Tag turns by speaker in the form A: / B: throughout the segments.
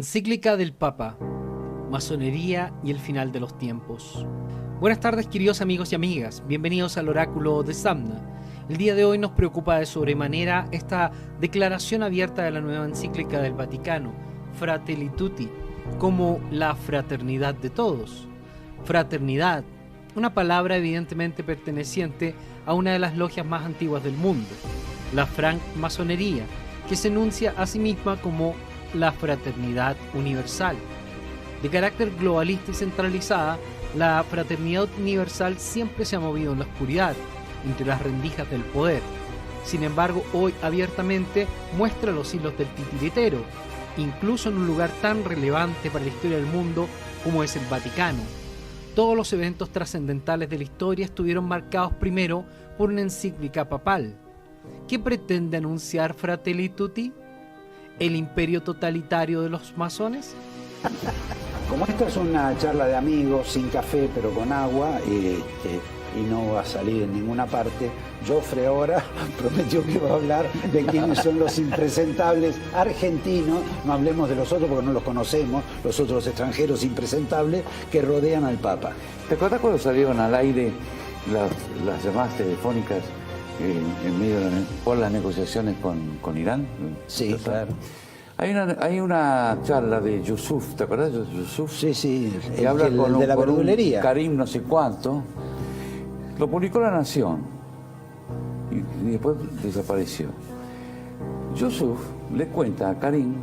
A: Encíclica del Papa, Masonería y el final de los tiempos. Buenas tardes, queridos amigos y amigas, bienvenidos al Oráculo de Samna. El día de hoy nos preocupa de sobremanera esta declaración abierta de la nueva encíclica del Vaticano, Fratelli Tutti, como la fraternidad de todos. Fraternidad, una palabra evidentemente perteneciente a una de las logias más antiguas del mundo, la francmasonería, que se enuncia a sí misma como la fraternidad universal. De carácter globalista y centralizada, la fraternidad universal siempre se ha movido en la oscuridad, entre las rendijas del poder. Sin embargo, hoy abiertamente muestra los hilos del titiritero, incluso en un lugar tan relevante para la historia del mundo como es el Vaticano. Todos los eventos trascendentales de la historia estuvieron marcados primero por una encíclica papal. ¿Qué pretende anunciar Fratelli Tutti? ¿El imperio totalitario de los masones?
B: Como esta es una charla de amigos, sin café pero con agua, y no va a salir en ninguna parte, Jofre ahora prometió que va a hablar de quiénes son los impresentables argentinos, no hablemos de los otros porque no los conocemos, los otros extranjeros impresentables que rodean al Papa.
C: ¿Te acuerdas cuando salieron al aire las llamadas telefónicas en medio por las negociaciones con Irán?
B: Sí, claro.
C: Hay una charla de Yusuf, ¿te acuerdas de Yusuf?
B: Sí, sí,
C: que habla con
B: de la verdulería.
C: Karim no sé cuánto. Lo publicó La Nación y después desapareció. Yusuf le cuenta a Karim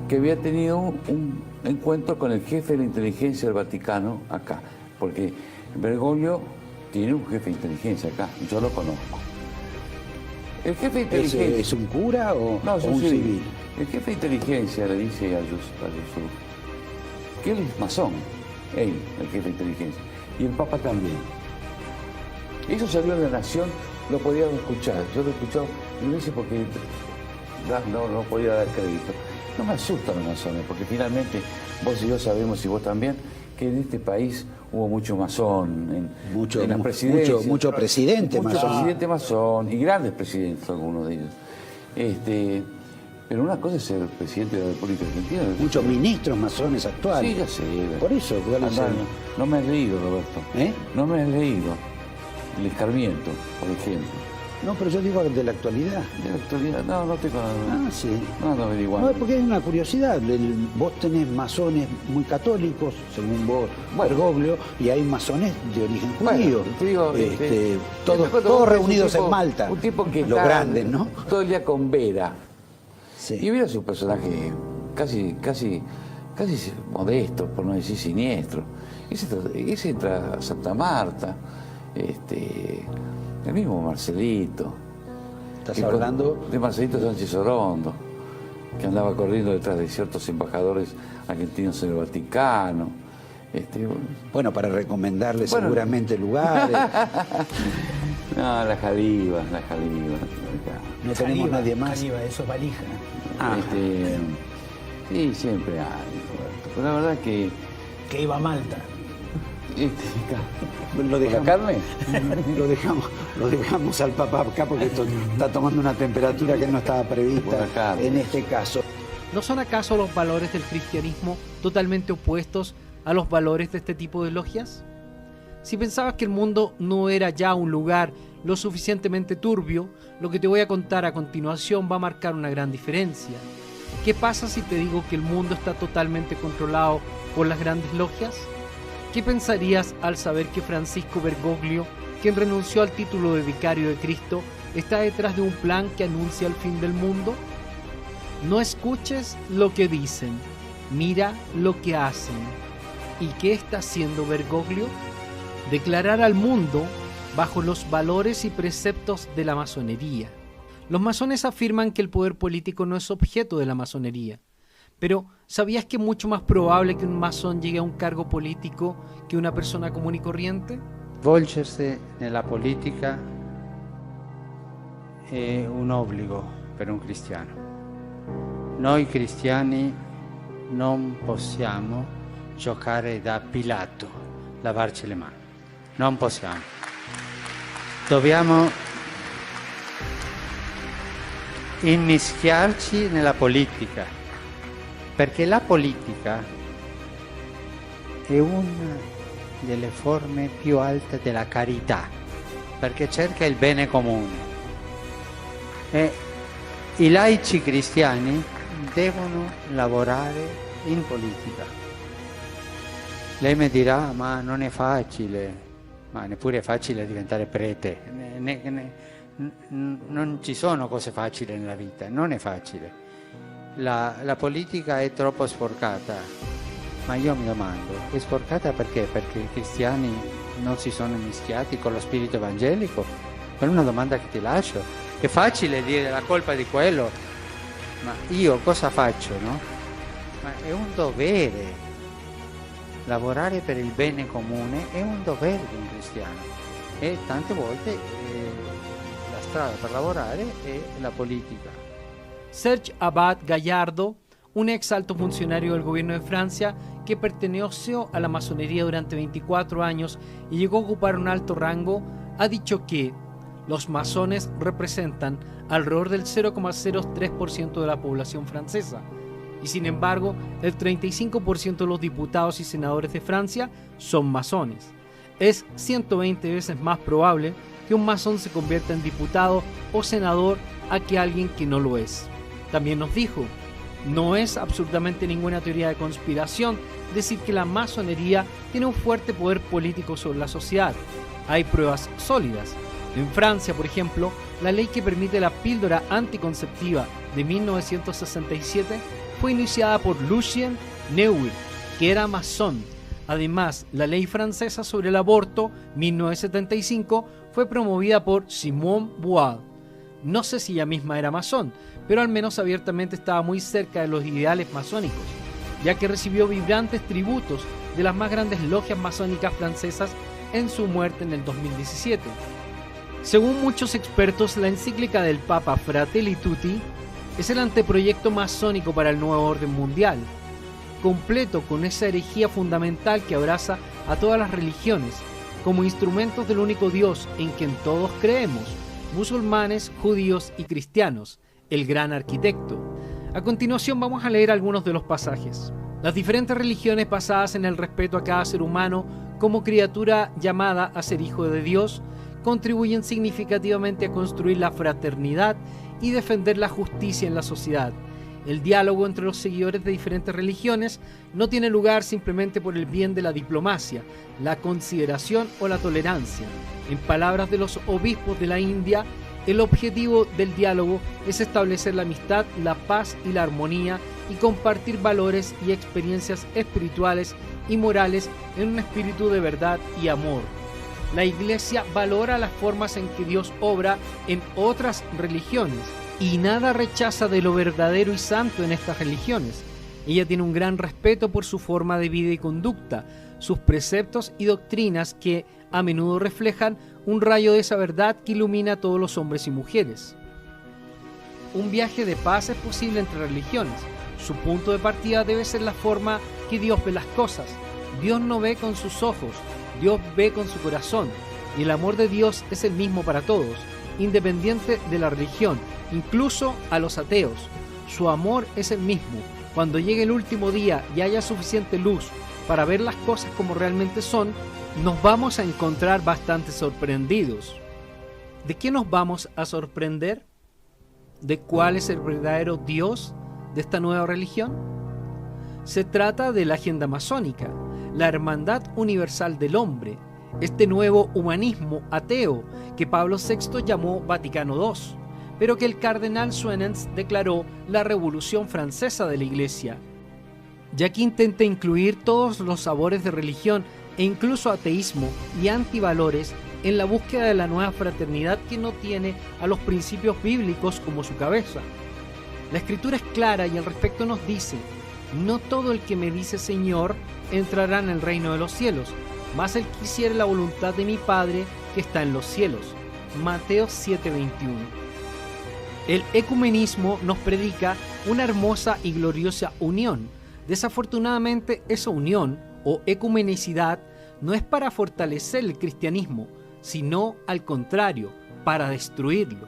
C: que había tenido un encuentro con el jefe de la inteligencia del Vaticano acá, porque Bergoglio tiene un jefe de inteligencia acá, yo lo conozco. El jefe de inteligencia...
B: ¿Es un cura o un civil?
C: El jefe de inteligencia le dice a Yusuf que él es masón, él, el jefe de inteligencia, y el Papa también. Eso salió en La Nación, lo podíamos escuchar, yo lo he escuchado, y lo hice porque no podía dar crédito. No me asustan los masones, porque finalmente vos y yo sabemos, y vos también, que en este país hubo mucho masón, en las presidencias.
B: Mucho presidente masón.
C: Mucho presidente masón, y grandes presidentes algunos de ellos. Pero una cosa es ser presidente de la República Argentina.
B: Muchos ministros masones actuales.
C: Sí, ya sé.
B: Por eso,
C: no me has leído, Roberto. No me has leído El Escarmiento, por ejemplo.
B: No, pero yo digo de la actualidad.
C: De la actualidad, no tengo nada.
B: Ah, sí.
C: No averiguando.
B: No, porque hay una curiosidad. Vos tenés masones muy católicos, según vos, Bergoglio, y hay masones de origen judío.
C: Te digo,
B: todos reunidos en Malta.
C: Un tipo que
B: los grandes, ¿no?
C: Todo el día con Vera.
B: Sí.
C: Y Vera es un personaje casi modesto, por no decir siniestro. Ese entra a Santa Marta. El mismo Marcelito.
B: ¿Estás hablando?
C: De Marcelito Sánchez Orondo, que andaba corriendo detrás de ciertos embajadores argentinos en el Vaticano.
B: Bueno, para recomendarle seguramente lugares.
C: No, la Jaliba.
B: No tenemos nadie más.
D: Jaliba, eso es valija.
C: Sí, siempre hay, Roberto. Pero la verdad que
D: iba a Malta.
B: Lo dejamos,
C: ¿la carne?
B: lo dejamos al Papa acá porque esto está tomando una temperatura que no estaba prevista en este caso.
A: ¿No son acaso los valores del cristianismo totalmente opuestos a los valores de este tipo de logias? Si pensabas que el mundo no era ya un lugar lo suficientemente turbio, lo que te voy a contar a continuación va a marcar una gran diferencia. ¿Qué pasa si te digo que el mundo está totalmente controlado por las grandes logias? ¿Qué pensarías al saber que Francisco Bergoglio, quien renunció al título de vicario de Cristo, está detrás de un plan que anuncia el fin del mundo? No escuches lo que dicen, mira lo que hacen. ¿Y qué está haciendo Bergoglio? Declarar al mundo bajo los valores y preceptos de la masonería. Los masones afirman que el poder político no es objeto de la masonería. Pero, ¿sabías que es mucho más probable que un masón llegue a un cargo político que una persona común y corriente?
E: Volgersi nella politica è un obbligo per un cristiano. Noi cristiani non possiamo giocare da Pilato, lavarci le mani. Non possiamo. Dobbiamo immischiarci nella politica. Perché la politica è una delle forme più alte della carità, perché cerca il bene comune. E i laici cristiani devono lavorare in politica. Lei mi dirà, ma non è facile, ma neppure è facile diventare prete. Non ci sono cose facili nella vita, non è facile. La politica è troppo sporcata, ma io mi domando, è sporcata perché? Perché i cristiani non si sono mischiati con lo spirito evangelico? È una domanda che ti lascio. È facile dire la colpa di quello, ma io cosa faccio, no? Ma è un dovere. Lavorare per il bene comune è un dovere di un cristiano. E tante volte la strada per lavorare è la politica.
A: Serge Abad Gallardo, un ex alto funcionario del gobierno de Francia que perteneció a la masonería durante 24 años y llegó a ocupar un alto rango, ha dicho que los masones representan alrededor del 0,03% de la población francesa y sin embargo el 35% de los diputados y senadores de Francia son masones. Es 120 veces más probable que un masón se convierta en diputado o senador a que alguien que no lo es. También nos dijo, no es absolutamente ninguna teoría de conspiración decir que la masonería tiene un fuerte poder político sobre la sociedad. Hay pruebas sólidas. En Francia, por ejemplo, la ley que permite la píldora anticonceptiva de 1967 fue iniciada por Lucien Neuwirth, que era masón. Además, la ley francesa sobre el aborto, 1975, fue promovida por Simone Weil. No sé si ella misma era masón, pero al menos abiertamente estaba muy cerca de los ideales masónicos, ya que recibió vibrantes tributos de las más grandes logias masónicas francesas en su muerte en el 2017. Según muchos expertos, la encíclica del Papa Fratelli Tutti es el anteproyecto masónico para el nuevo orden mundial, completo con esa herejía fundamental que abraza a todas las religiones como instrumentos del único Dios en quien todos creemos, musulmanes, judíos y cristianos, el gran arquitecto. A continuación vamos a leer algunos de los pasajes. Las diferentes religiones basadas en el respeto a cada ser humano como criatura llamada a ser hijo de Dios contribuyen significativamente a construir la fraternidad y defender la justicia en la sociedad. El diálogo entre los seguidores de diferentes religiones no tiene lugar simplemente por el bien de la diplomacia, la consideración o la tolerancia. En palabras de los obispos de la India, el objetivo del diálogo es establecer la amistad, la paz y la armonía y compartir valores y experiencias espirituales y morales en un espíritu de verdad y amor. La Iglesia valora las formas en que Dios obra en otras religiones y nada rechaza de lo verdadero y santo en estas religiones. Ella tiene un gran respeto por su forma de vida y conducta, sus preceptos y doctrinas que a menudo reflejan un rayo de esa verdad que ilumina a todos los hombres y mujeres. Un viaje de paz es posible entre religiones. Su punto de partida debe ser la forma que Dios ve las cosas. Dios no ve con sus ojos, Dios ve con su corazón. Y el amor de Dios es el mismo para todos, independiente de la religión, incluso a los ateos. Su amor es el mismo. Cuando llegue el último día y haya suficiente luz para ver las cosas como realmente son, nos vamos a encontrar bastante sorprendidos. ¿De qué nos vamos a sorprender? ¿De cuál es el verdadero Dios de esta nueva religión? Se trata de la agenda masónica, la hermandad universal del hombre, este nuevo humanismo ateo que Pablo VI llamó Vaticano II, pero que el cardenal Suenens declaró la Revolución Francesa de la Iglesia, ya que intenta incluir todos los sabores de religión e incluso ateísmo y antivalores en la búsqueda de la nueva fraternidad que no tiene a los principios bíblicos como su cabeza. La Escritura es clara y al respecto nos dice: no todo el que me dice Señor entrará en el reino de los cielos, mas el que hiciere la voluntad de mi Padre que está en los cielos. Mateo 7:21. El ecumenismo nos predica una hermosa y gloriosa unión. Desafortunadamente, esa unión o ecumenicidad no es para fortalecer el cristianismo, sino al contrario, para destruirlo.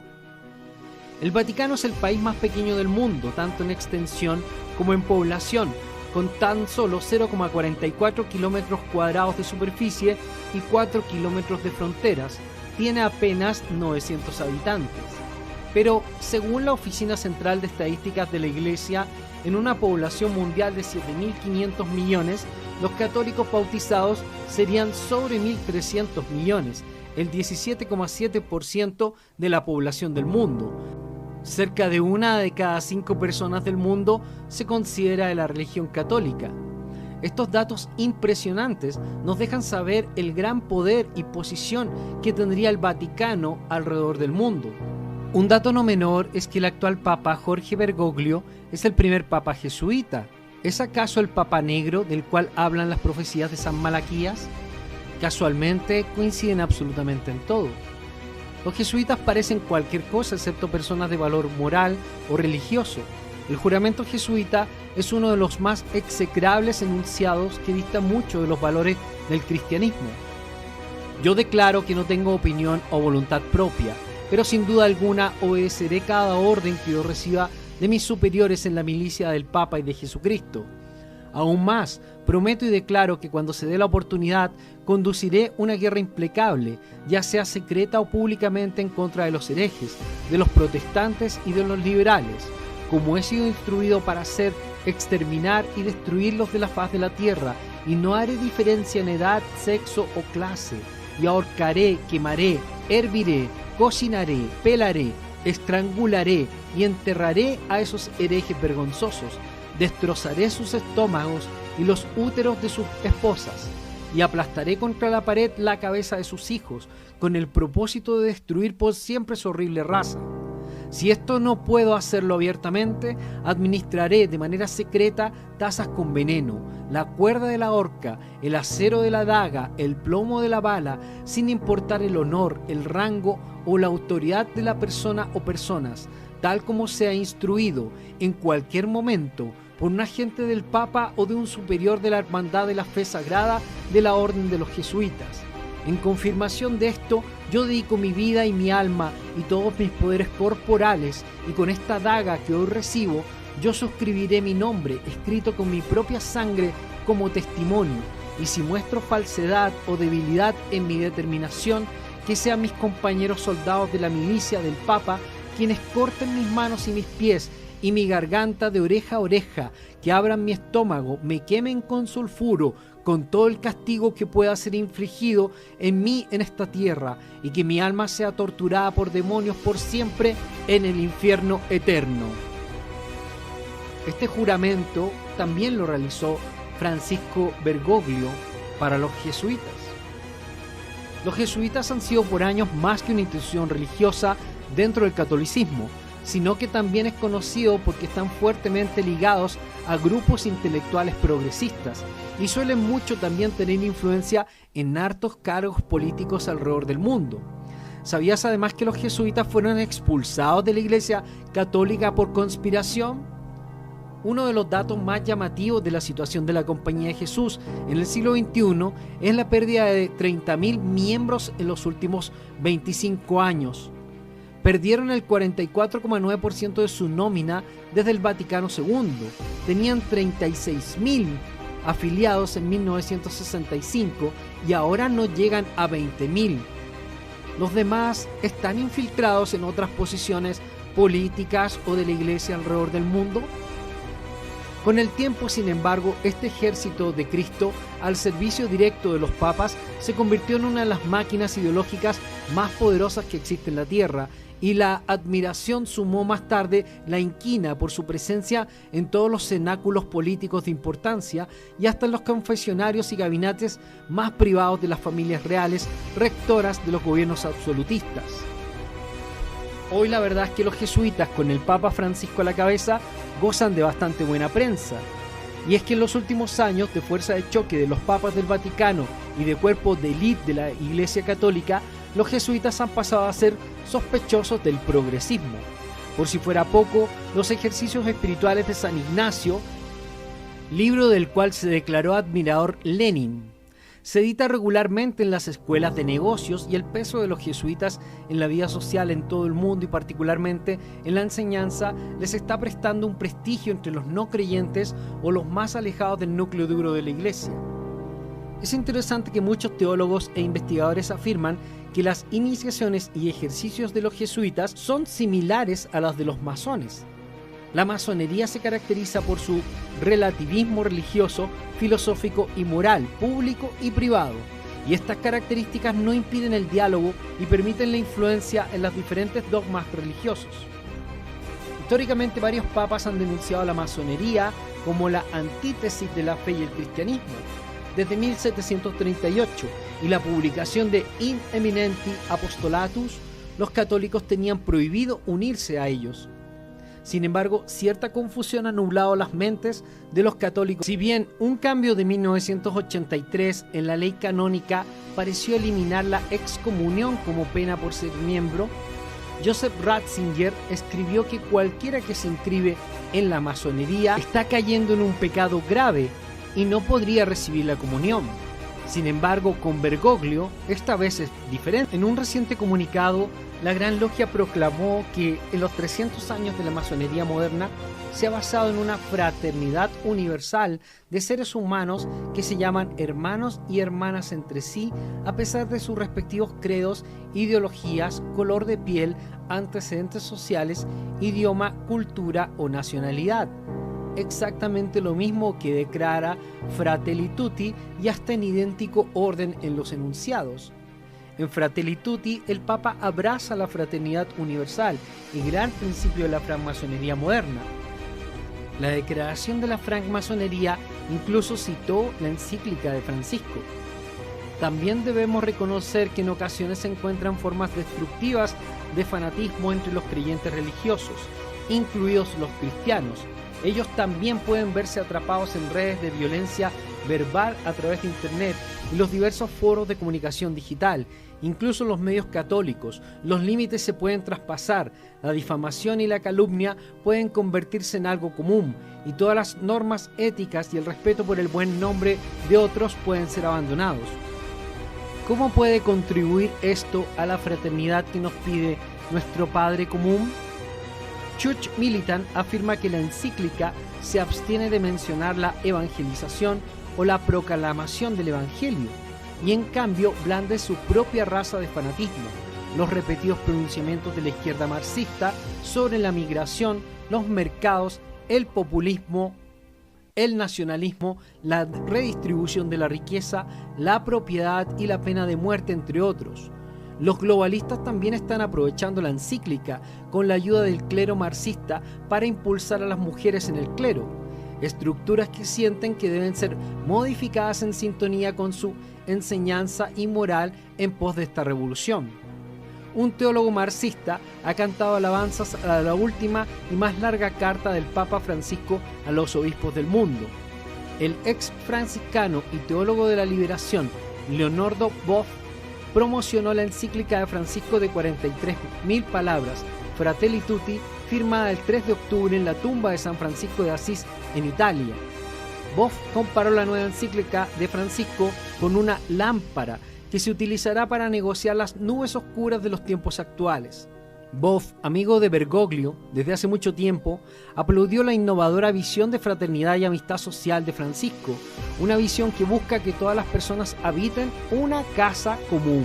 A: El Vaticano es el país más pequeño del mundo, tanto en extensión como en población, con tan solo 0,44 kilómetros cuadrados de superficie y 4 kilómetros de fronteras. Tiene apenas 900 habitantes. Pero, según la Oficina Central de Estadísticas de la Iglesia, en una población mundial de 7.500 millones, los católicos bautizados serían sobre 1.300 millones, el 17,7% de la población del mundo. Cerca de 1 de cada 5 personas del mundo se considera de la religión católica. Estos datos impresionantes nos dejan saber el gran poder y posición que tendría el Vaticano alrededor del mundo. Un dato no menor es que el actual Papa Jorge Bergoglio es el primer Papa jesuita. ¿Es acaso el Papa Negro del cual hablan las profecías de San Malaquías? Casualmente coinciden absolutamente en todo. Los jesuitas parecen cualquier cosa excepto personas de valor moral o religioso. El juramento jesuita es uno de los más execrables enunciados que dista mucho de los valores del cristianismo. Yo declaro que no tengo opinión o voluntad propia, pero sin duda alguna obedeceré cada orden que yo reciba de mis superiores en la milicia del Papa y de Jesucristo. Aún más, prometo y declaro que cuando se dé la oportunidad, conduciré una guerra implacable, ya sea secreta o públicamente, en contra de los herejes, de los protestantes y de los liberales, como he sido instruido para hacer, exterminar y destruirlos de la faz de la tierra, y no haré diferencia en edad, sexo o clase, y ahorcaré, quemaré, herviré, cocinaré, pelaré, estrangularé y enterraré a esos herejes vergonzosos, destrozaré sus estómagos y los úteros de sus esposas, y aplastaré contra la pared la cabeza de sus hijos, con el propósito de destruir por siempre su horrible raza. Si esto no puedo hacerlo abiertamente, administraré de manera secreta tazas con veneno, la cuerda de la horca, el acero de la daga, el plomo de la bala, sin importar el honor, el rango o la autoridad de la persona o personas, tal como sea instruido en cualquier momento por un agente del Papa o de un superior de la Hermandad de la Fe Sagrada de la Orden de los Jesuitas. En confirmación de esto, yo dedico mi vida y mi alma y todos mis poderes corporales, y con esta daga que hoy recibo, yo suscribiré mi nombre, escrito con mi propia sangre, como testimonio, y si muestro falsedad o debilidad en mi determinación, que sean mis compañeros soldados de la milicia del Papa quienes corten mis manos y mis pies y mi garganta de oreja a oreja, que abran mi estómago, me quemen con sulfuro, con todo el castigo que pueda ser infligido en mí en esta tierra, y que mi alma sea torturada por demonios por siempre en el infierno eterno. Este juramento también lo realizó Francisco Bergoglio para los jesuitas. Los jesuitas han sido por años más que una institución religiosa dentro del catolicismo, sino que también es conocido porque están fuertemente ligados a grupos intelectuales progresistas y suelen mucho también tener influencia en hartos cargos políticos alrededor del mundo. ¿Sabías además que los jesuitas fueron expulsados de la Iglesia Católica por conspiración? Uno de los datos más llamativos de la situación de la Compañía de Jesús en el siglo XXI es la pérdida de 30.000 miembros en los últimos 25 años. Perdieron el 44,9% de su nómina desde el Vaticano II. Tenían 36.000 afiliados en 1965 y ahora no llegan a 20.000. Los demás están infiltrados en otras posiciones políticas o de la Iglesia alrededor del mundo. Con el tiempo, sin embargo, este ejército de Cristo al servicio directo de los papas se convirtió en una de las máquinas ideológicas más poderosas que existe en la tierra, y la admiración sumó más tarde la inquina por su presencia en todos los cenáculos políticos de importancia y hasta en los confesionarios y gabinetes más privados de las familias reales, rectoras de los gobiernos absolutistas. Hoy la verdad es que los jesuitas, con el Papa Francisco a la cabeza, gozan de bastante buena prensa. Y es que en los últimos años, de fuerza de choque de los papas del Vaticano y de cuerpos de élite de la Iglesia Católica, los jesuitas han pasado a ser sospechosos del progresismo. Por si fuera poco, los ejercicios espirituales de San Ignacio, libro del cual se declaró admirador Lenin, se edita regularmente en las escuelas de negocios y el peso de los jesuitas en la vida social en todo el mundo y particularmente en la enseñanza les está prestando un prestigio entre los no creyentes o los más alejados del núcleo duro de la Iglesia. Es interesante que muchos teólogos e investigadores afirman que las iniciaciones y ejercicios de los jesuitas son similares a las de los masones. La masonería se caracteriza por su relativismo religioso, filosófico y moral, público y privado, y estas características no impiden el diálogo y permiten la influencia en los diferentes dogmas religiosos. Históricamente, varios papas han denunciado a la masonería como la antítesis de la fe y el cristianismo. Desde 1738 y la publicación de In Eminenti Apostolatus, los católicos tenían prohibido unirse a ellos. Sin embargo, cierta confusión ha nublado las mentes de los católicos. Si bien un cambio de 1983 en la ley canónica pareció eliminar la excomunión como pena por ser miembro, Joseph Ratzinger escribió que cualquiera que se inscribe en la masonería está cayendo en un pecado grave y no podría recibir la comunión. Sin embargo, con Bergoglio, esta vez es diferente. En un reciente comunicado, la Gran Logia proclamó que en los 300 años de la masonería moderna se ha basado en una fraternidad universal de seres humanos que se llaman hermanos y hermanas entre sí, a pesar de sus respectivos credos, ideologías, color de piel, antecedentes sociales, idioma, cultura o nacionalidad. Exactamente lo mismo que declara Fratelli Tutti y hasta en idéntico orden en los enunciados. En Fratelli Tutti, el Papa abraza la fraternidad universal y gran principio de la francmasonería moderna. La declaración de la francmasonería incluso citó la encíclica de Francisco. También debemos reconocer que en ocasiones se encuentran formas destructivas de fanatismo entre los creyentes religiosos, incluidos los cristianos. Ellos también pueden verse atrapados en redes de violencia verbal a través de Internet y los diversos foros de comunicación digital, incluso los medios católicos. Los límites se pueden traspasar, la difamación y la calumnia pueden convertirse en algo común y todas las normas éticas y el respeto por el buen nombre de otros pueden ser abandonados. ¿Cómo puede contribuir esto a la fraternidad que nos pide nuestro Padre común? Church Militant afirma que la encíclica se abstiene de mencionar la evangelización o la proclamación del evangelio y en cambio blande su propia raza de fanatismo, los repetidos pronunciamientos de la izquierda marxista sobre la migración, los mercados, el populismo, el nacionalismo, la redistribución de la riqueza, la propiedad y la pena de muerte, entre otros. Los globalistas también están aprovechando la encíclica con la ayuda del clero marxista para impulsar a las mujeres en el clero, estructuras que sienten que deben ser modificadas en sintonía con su enseñanza y moral en pos de esta revolución. Un teólogo marxista ha cantado alabanzas a la última y más larga carta del Papa Francisco a los obispos del mundo. El ex franciscano y teólogo de la liberación, Leonardo Boff, promocionó la encíclica de Francisco de 43.000 palabras, Fratelli Tutti, firmada el 3 de octubre en la tumba de San Francisco de Asís, en Italia. Boff comparó la nueva encíclica de Francisco con una lámpara que se utilizará para negociar las nubes oscuras de los tiempos actuales. Boff, amigo de Bergoglio desde hace mucho tiempo, aplaudió la innovadora visión de fraternidad y amistad social de Francisco, una visión que busca que todas las personas habiten una casa común.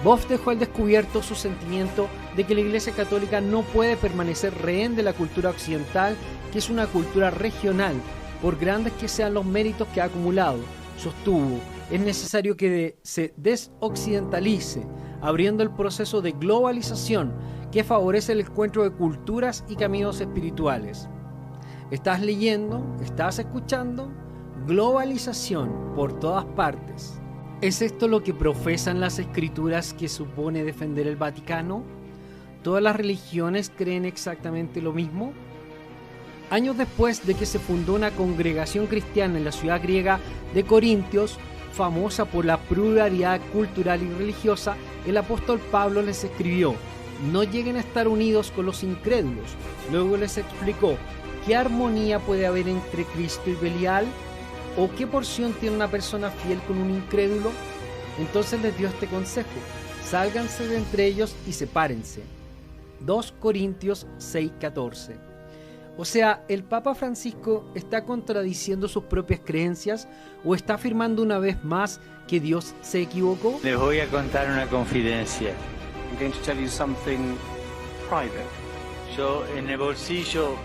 A: Boff dejó al descubierto su sentimiento de que la Iglesia Católica no puede permanecer rehén de la cultura occidental, que es una cultura regional, por grandes que sean los méritos que ha acumulado. Sostuvo, es necesario que se desoccidentalice, abriendo el proceso de globalización que favorece el encuentro de culturas y caminos espirituales. ¿Estás leyendo? ¿Estás escuchando? Globalización por todas partes. ¿Es esto lo que profesan las escrituras que supone defender el Vaticano? ¿Todas las religiones creen exactamente lo mismo? Años después de que se fundó una congregación cristiana en la ciudad griega de Corintios, famosa por la pluralidad cultural y religiosa, el apóstol Pablo les escribió: no lleguen a estar unidos con los incrédulos. Luego les explicó: ¿qué armonía puede haber entre Cristo y Belial? ¿O qué porción tiene una persona fiel con un incrédulo? Entonces les dio este consejo: sálganse de entre ellos y sepárense. 2 Corintios 6:14. O sea, ¿el Papa Francisco está contradiciendo sus propias creencias o está afirmando una vez más que Dios se equivocó?
F: Les voy a contar una confidencia.
G: I'm going to tell you something private.
F: Yo en el bolsillo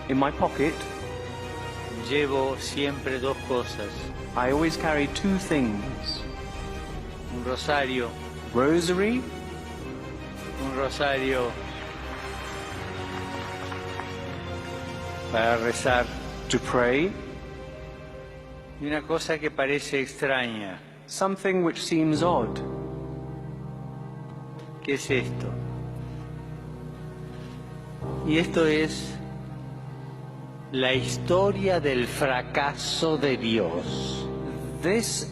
G: In my pocket,
F: llevo siempre 2 cosas.
G: I always carry 2 things.
F: Un rosario,
G: Rosary,
F: un rosario para rezar,
G: to pray,
F: y una cosa que parece extraña.
G: something which seems odd.
F: ¿Qué es esto? Y esto es la historia del fracaso de Dios.
G: This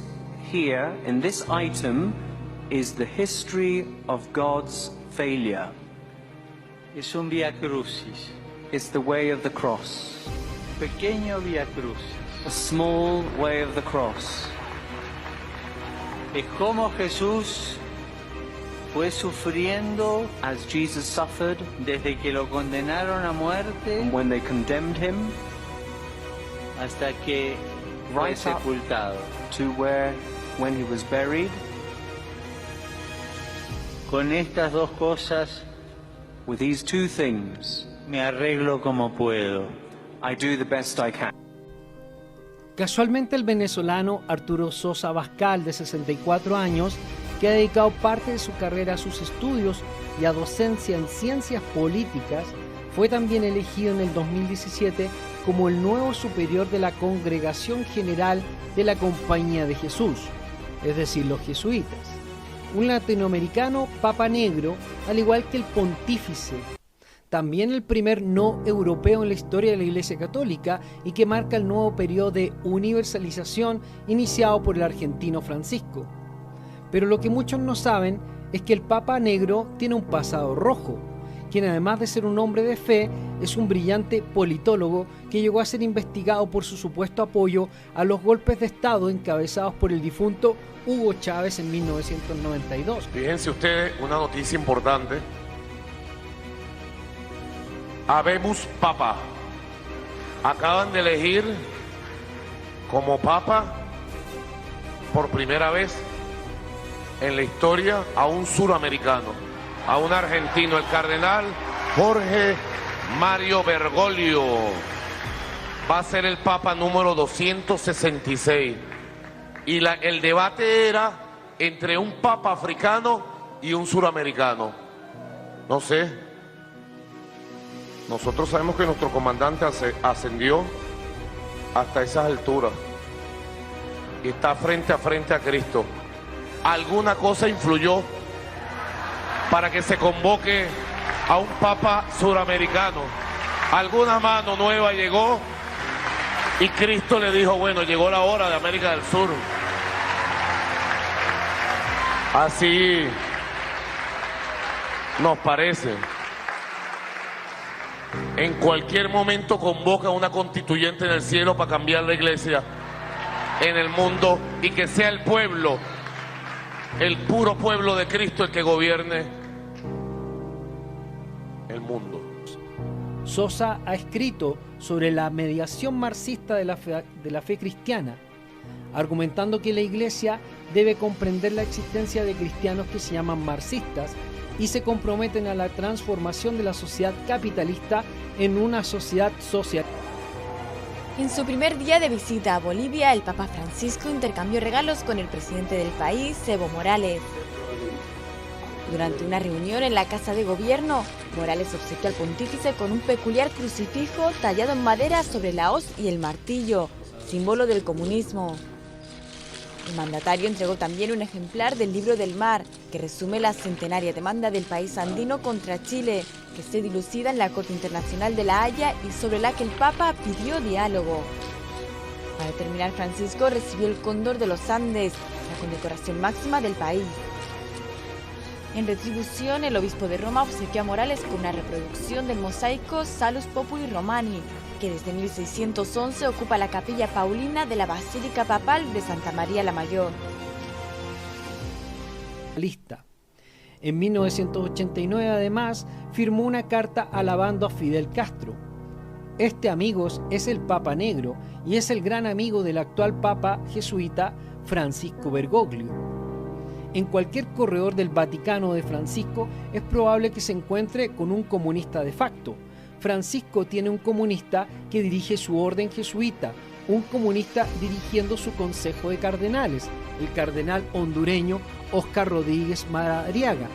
G: here, in this item, is the history of God's failure.
F: Es un vía crucis,
G: It's the way of the cross.
F: pequeño vía crucis.
G: A small way of the cross.
F: Es como Jesús fue sufriendo
G: As Jesus suffered
F: desde que lo condenaron a muerte
G: when they condemned him,
F: hasta que fue
G: Right up.
F: sepultado.
G: to where, when he was buried,
F: Con estas 2 cosas
G: with these 2 things,
F: me arreglo como puedo.
G: I do the best I can.
A: Casualmente el venezolano Arturo Sosa Abascal, de 64 años, que ha dedicado parte de su carrera a sus estudios y a docencia en ciencias políticas, fue también elegido en el 2017 como el nuevo superior de la Congregación General de la Compañía de Jesús, es decir, los jesuitas. Un latinoamericano papa negro, al igual que el pontífice. También el primer no europeo en la historia de la Iglesia Católica y que marca el nuevo periodo de universalización iniciado por el argentino Francisco. Pero lo que muchos no saben es que el Papa Negro tiene un pasado rojo, quien además de ser un hombre de fe, es un brillante politólogo que llegó a ser investigado por su supuesto apoyo a los golpes de Estado encabezados por el difunto Hugo Chávez en 1992.
H: Fíjense ustedes, una noticia importante. Habemus Papa. Acaban de elegir como Papa por primera vez en la historia a un suramericano, a un argentino, el cardenal Jorge Mario Bergoglio. Va a ser el Papa número 266. Y el debate era entre un Papa africano y un suramericano. No sé. Nosotros sabemos que nuestro comandante ascendió hasta esas alturas y está frente a frente a Cristo. ¿Alguna cosa influyó para que se convoque a un Papa suramericano? ¿Alguna mano nueva llegó? Y Cristo le dijo, bueno, llegó la hora de América del Sur. Así nos parece. En cualquier momento convoca una constituyente en el cielo para cambiar la iglesia en el mundo y que sea el pueblo, el puro pueblo de Cristo el que gobierne el mundo.
A: Sosa ha escrito sobre la mediación marxista de la fe cristiana, argumentando que la Iglesia debe comprender la existencia de cristianos que se llaman marxistas y se comprometen a la transformación de la sociedad capitalista en una sociedad social.
I: En su primer día de visita a Bolivia, el Papa Francisco intercambió regalos con el presidente del país, Evo Morales. Durante una reunión en la Casa de Gobierno, Morales obsequió al pontífice con un peculiar crucifijo tallado en madera sobre la hoz y el martillo, símbolo del comunismo. El mandatario entregó también un ejemplar del Libro del Mar, que resume la centenaria demanda del país andino contra Chile, que se dilucida en la Corte Internacional de La Haya y sobre la que el Papa pidió diálogo. Para terminar, Francisco recibió el Cóndor de los Andes, la condecoración máxima del país. En retribución, el obispo de Roma obsequió a Morales con una reproducción del mosaico Salus Populi Romani, que desde 1611 ocupa la capilla paulina de la Basílica Papal de Santa María la Mayor.
A: En 1989, además, firmó una carta alabando a Fidel Castro. Este, amigos, es el Papa Negro y es el gran amigo del actual Papa jesuita Francisco Bergoglio. En cualquier corredor del Vaticano de Francisco es probable que se encuentre con un comunista de facto. Francisco tiene un comunista que dirige su orden jesuita, un comunista dirigiendo su consejo de cardenales, el cardenal hondureño Óscar Rodríguez Madariaga,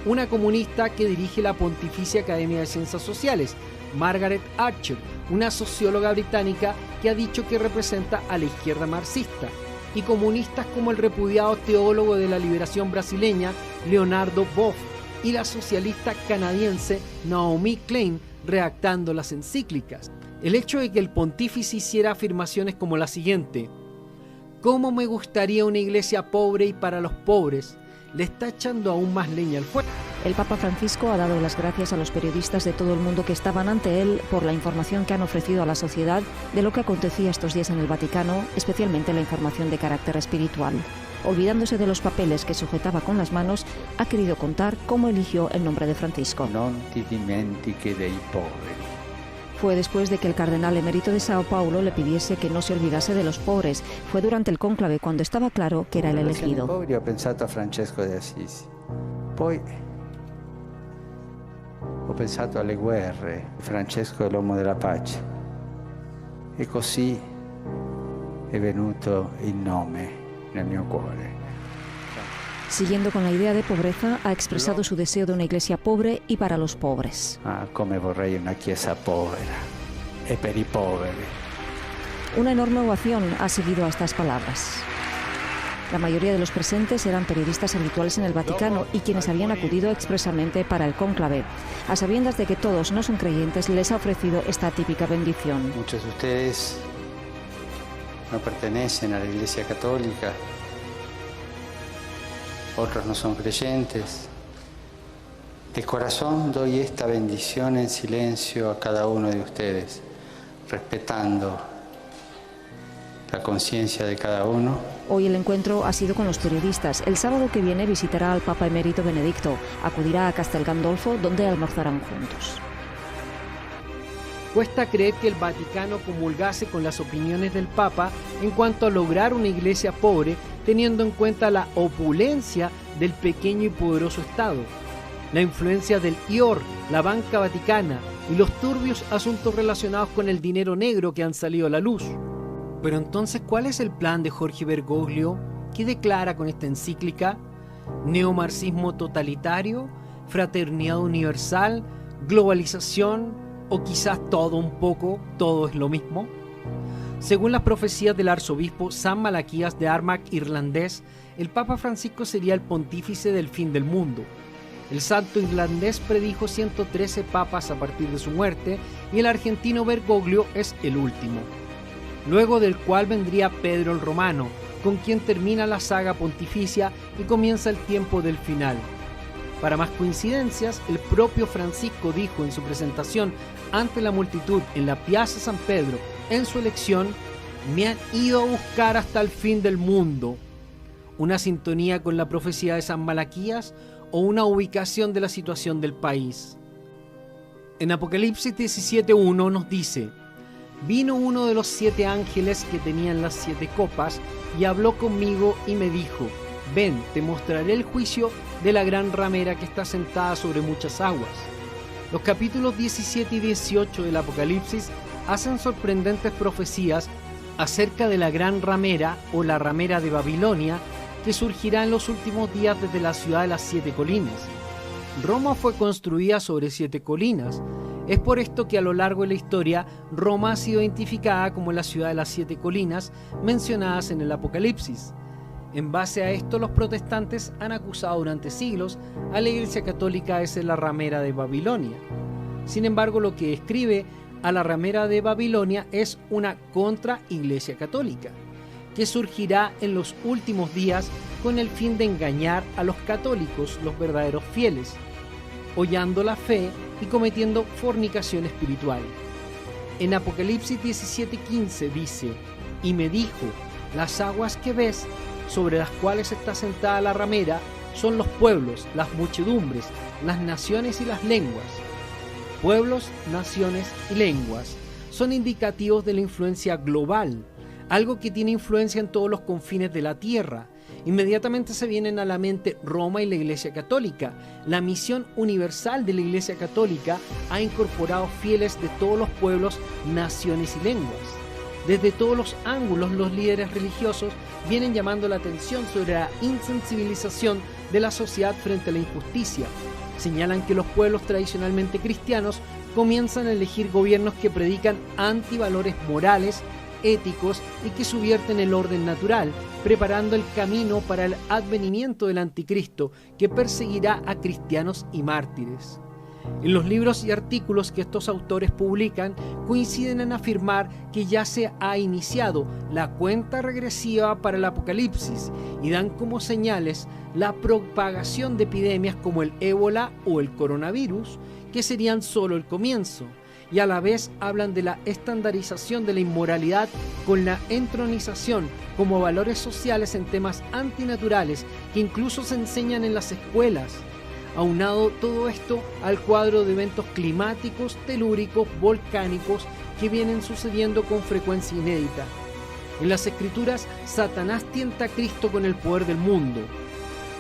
A: una comunista que dirige la Pontificia Academia de Ciencias Sociales, Margaret Archer, una socióloga británica que ha dicho que representa a la izquierda marxista, y comunistas como el repudiado teólogo de la liberación brasileña Leonardo Boff y la socialista canadiense Naomi Klein redactando las encíclicas. El hecho de que el pontífice hiciera afirmaciones como la siguiente: ¿cómo me gustaría una iglesia pobre y para los pobres?, le está echando aún más leña al fuego.
J: El Papa Francisco ha dado las gracias a los periodistas de todo el mundo que estaban ante él por la información que han ofrecido a la sociedad de lo que acontecía estos días en el Vaticano, especialmente la información de carácter espiritual. Olvidándose de los papeles que sujetaba con las manos, ha querido contar cómo eligió el nombre de Francisco.
E: Non ti dimentichi dei poveri.
J: Fue después de que el cardenal emérito de Sao Paulo le pidiese que no se olvidase de los pobres. Fue durante el cónclave cuando estaba claro que era el elegido.
E: Poveri, ho pensato a Francesco de Assisi. Poi ho pensato alle guerre. Francesco è l'uomo della pace. E così è venuto il nome nel mio cuore.
J: Siguiendo con la idea de pobreza, ha expresado su deseo de una iglesia pobre y para los pobres.
E: Ah, come vorrei una chiesa povera e per i poveri.
J: Una enorme ovación ha seguido a estas palabras. La mayoría de los presentes eran periodistas habituales en el Vaticano y quienes habían acudido expresamente para el cónclave. A sabiendas de que todos no son creyentes, les ha ofrecido esta típica bendición.
E: Muchos de ustedes no pertenecen a la Iglesia Católica. Otros no son creyentes. De corazón doy esta bendición en silencio a cada uno de ustedes, respetando la conciencia de cada uno.
J: Hoy el encuentro ha sido con los periodistas. El sábado que viene visitará al Papa emérito Benedicto. Acudirá a Castel Gandolfo, donde almorzarán juntos.
A: Cuesta creer que el Vaticano comulgase con las opiniones del Papa en cuanto a lograr una iglesia pobre, teniendo en cuenta la opulencia del pequeño y poderoso Estado, la influencia del IOR, la banca vaticana y los turbios asuntos relacionados con el dinero negro que han salido a la luz. Pero entonces, ¿cuál es el plan de Jorge Bergoglio? ¿Qué declara con esta encíclica? ¿Neomarxismo totalitario? ¿Fraternidad universal? ¿Globalización? ¿O quizás todo un poco, todo es lo mismo? Según las profecías del arzobispo San Malaquías de Armagh irlandés, el Papa Francisco sería el pontífice del fin del mundo. El santo irlandés predijo 113 papas a partir de su muerte y el argentino Bergoglio es el último. Luego del cual vendría Pedro el Romano, con quien termina la saga pontificia y comienza el tiempo del final. Para más coincidencias, el propio Francisco dijo en su presentación ante la multitud en la Piazza San Pedro en su elección: me han ido a buscar hasta el fin del mundo. ¿Una sintonía con la profecía de San Malaquías o una ubicación de la situación del país? En Apocalipsis 17:1 nos dice: vino uno de los 7 ángeles que tenían las 7 copas y habló conmigo y me dijo: ven, te mostraré el juicio de la gran ramera que está sentada sobre muchas aguas. Los capítulos 17 y 18 del Apocalipsis hacen sorprendentes profecías acerca de la gran ramera o la ramera de Babilonia que surgirá en los últimos días desde la ciudad de las 7 colinas. Roma fue construida sobre 7 colinas. Es por esto que a lo largo de la historia Roma ha sido identificada como la ciudad de las 7 colinas mencionadas en el Apocalipsis. En base a esto, los protestantes han acusado durante siglos a la Iglesia Católica de ser la ramera de Babilonia. Sin embargo, lo que describe a la ramera de Babilonia es una contra-Iglesia Católica, que surgirá en los últimos días con el fin de engañar a los católicos, los verdaderos fieles, hollando la fe y cometiendo fornicación espiritual. En Apocalipsis 17:15 dice: y me dijo, las aguas que ves, sobre las cuales está sentada la ramera, son los pueblos, las muchedumbres, las naciones y las lenguas. Pueblos, naciones y lenguas son indicativos de la influencia global, algo que tiene influencia en todos los confines de la tierra. Inmediatamente se vienen a la mente Roma y la Iglesia Católica. La misión universal de la Iglesia Católica ha incorporado fieles de todos los pueblos, naciones y lenguas. Desde todos los ángulos, los líderes religiosos vienen llamando la atención sobre la insensibilización de la sociedad frente a la injusticia. Señalan que los pueblos tradicionalmente cristianos comienzan a elegir gobiernos que predican antivalores morales, éticos y que subvierten el orden natural, preparando el camino para el advenimiento del anticristo que perseguirá a cristianos y mártires. En los libros y artículos que estos autores publican coinciden en afirmar que ya se ha iniciado la cuenta regresiva para el apocalipsis y dan como señales la propagación de epidemias como el ébola o el coronavirus, que serían solo el comienzo, y a la vez hablan de la estandarización de la inmoralidad con la entronización como valores sociales en temas antinaturales que incluso se enseñan en las escuelas. Aunado todo esto al cuadro de eventos climáticos, telúricos, volcánicos que vienen sucediendo con frecuencia inédita. En las Escrituras, Satanás tienta a Cristo con el poder del mundo.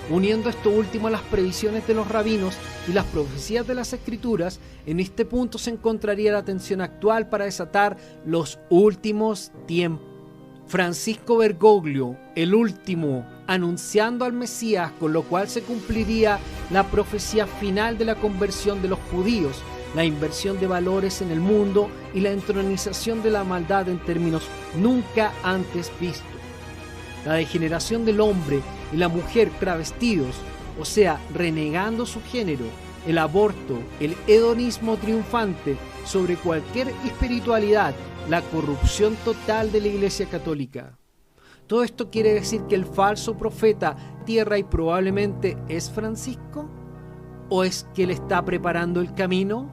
A: Uniendo esto último a las previsiones de los rabinos y las profecías de las Escrituras, en este punto se encontraría la tensión actual para desatar los últimos tiempos. Francisco Bergoglio, el último, anunciando al Mesías, con lo cual se cumpliría la profecía final de la conversión de los judíos, la inversión de valores en el mundo y la entronización de la maldad en términos nunca antes vistos. La degeneración del hombre y la mujer travestidos, o sea, renegando su género, el aborto, el hedonismo triunfante sobre cualquier espiritualidad, la corrupción total de la Iglesia Católica. ¿Todo esto quiere decir que el falso profeta tierra y probablemente es Francisco? ¿O es que le está preparando el camino?